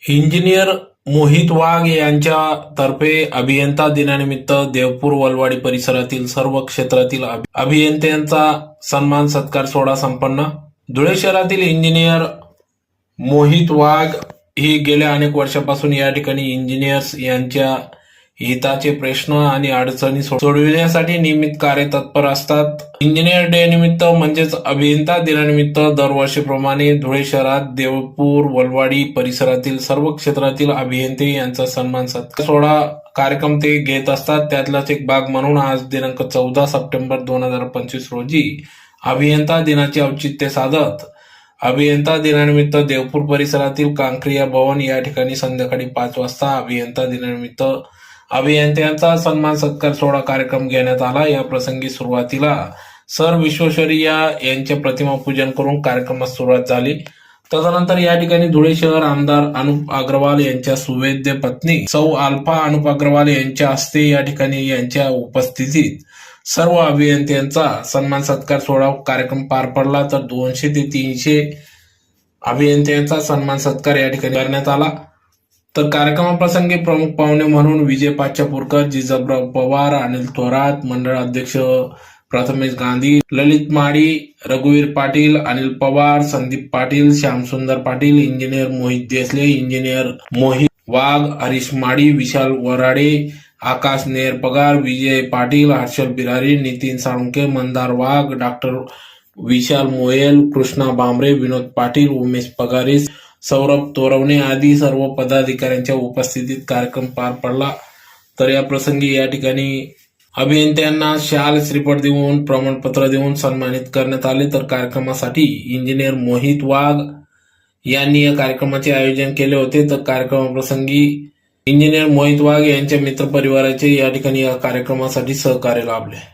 Engineer Mohit वाघ यांच्या तर्फे अभियंता दिनानिमित्त देवपूर वलवाडी परिसरातील सर्व क्षेत्रातील अभियंत्यांचा सन्मान सत्कार सोहळा संपन्न. धुळे शहरातील इंजिनियर मोहित वाघ ही गेल्या अनेक वर्षापासून या ठिकाणी इंजिनियर्स यांच्या हिताचे प्रश्न आणि अडचणी सोडविण्यासाठी नियमित कार्यतत्पर असतात. इंजिनियर डे निमित्त म्हणजेच अभियंता दिनानिमित्त दरवर्षीप्रमाणे धुळे शहरात देवपूर वलवाडी परिसरातील सर्व क्षेत्रातील अभियंते यांचा सन्मान सत्कार सोहळा कार्यक्रम ते घेत असतात. त्यातलाच एक भाग म्हणून आज दिनांक 14 सप्टेंबर 2025 रोजी अभियंता दिनाचे औचित्य साधत अभियंता दिनानिमित्त देवपूर परिसरातील कांक्रिया भवन या ठिकाणी संध्याकाळी 5 वाजता अभियंता दिनानिमित्त अभियंत्यांचा सन्मान सत्कार सोहळा कार्यक्रम घेण्यात आला. या प्रसंगी सुरुवातीला सर विश्वेश्वरैया यांचे प्रतिमा पूजन करून कार्यक्रमास सुरुवात झाली. तदनंतर या ठिकाणी धुळे शहर आमदार अनुप अग्रवाल यांच्या सुवेद्य पत्नी सौ अल्फा अनुप अग्रवाल यांच्या हस्ते या ठिकाणी यांच्या उपस्थितीत सर्व अभियंत्यांचा सन्मान सत्कार सोहळा कार्यक्रम पार पडला. तर 200 ते 300 अभियंत्यांचा सन्मान सत्कार या ठिकाणी करण्यात आला. तर कार्यक्रमाप्रसंगी प्रमुख पाहुणे म्हणून विजय पाचापूरकर, जिजाबराव पवार, अनिल थोरात, मंडळ अध्यक्ष प्रथमेश गांधी, ललित माडी, रघुवीर पाटील, अनिल पवार, संदीप पाटील, श्यामसुंदर पाटील, इंजिनियर मोहित देसले, इंजिनियर मोहित वाघ, हरीश माडी, विशाल वराडे, आकाश नेरपगार, विजय पाटील, हर्षल बिरारी, नितीन साळुंके, मंदार वाघ, डॉक्टर विशाल मोयल, कृष्णा बांबरे, विनोद पाटील, उमेश पगारे, सौरभ तोरवणे आदी सर्व पदाधिकाऱ्यांच्या उपस्थितीत कार्यक्रम पार पडला. तर या प्रसंगी या ठिकाणी अभियंत्यांना शाल, श्रीफळ देऊन प्रमाणपत्र देऊन सन्मानित करण्यात आले. तर कार्यक्रमासाठी इंजिनियर मोहित वाघ यांनी या कार्यक्रमाचे आयोजन केले होते. तर कार्यक्रमाप्रसंगी इंजिनियर मोहित वाघ यांच्या मित्रपरिवाराचे या ठिकाणी या कार्यक्रमासाठी सहकार्य लाभले.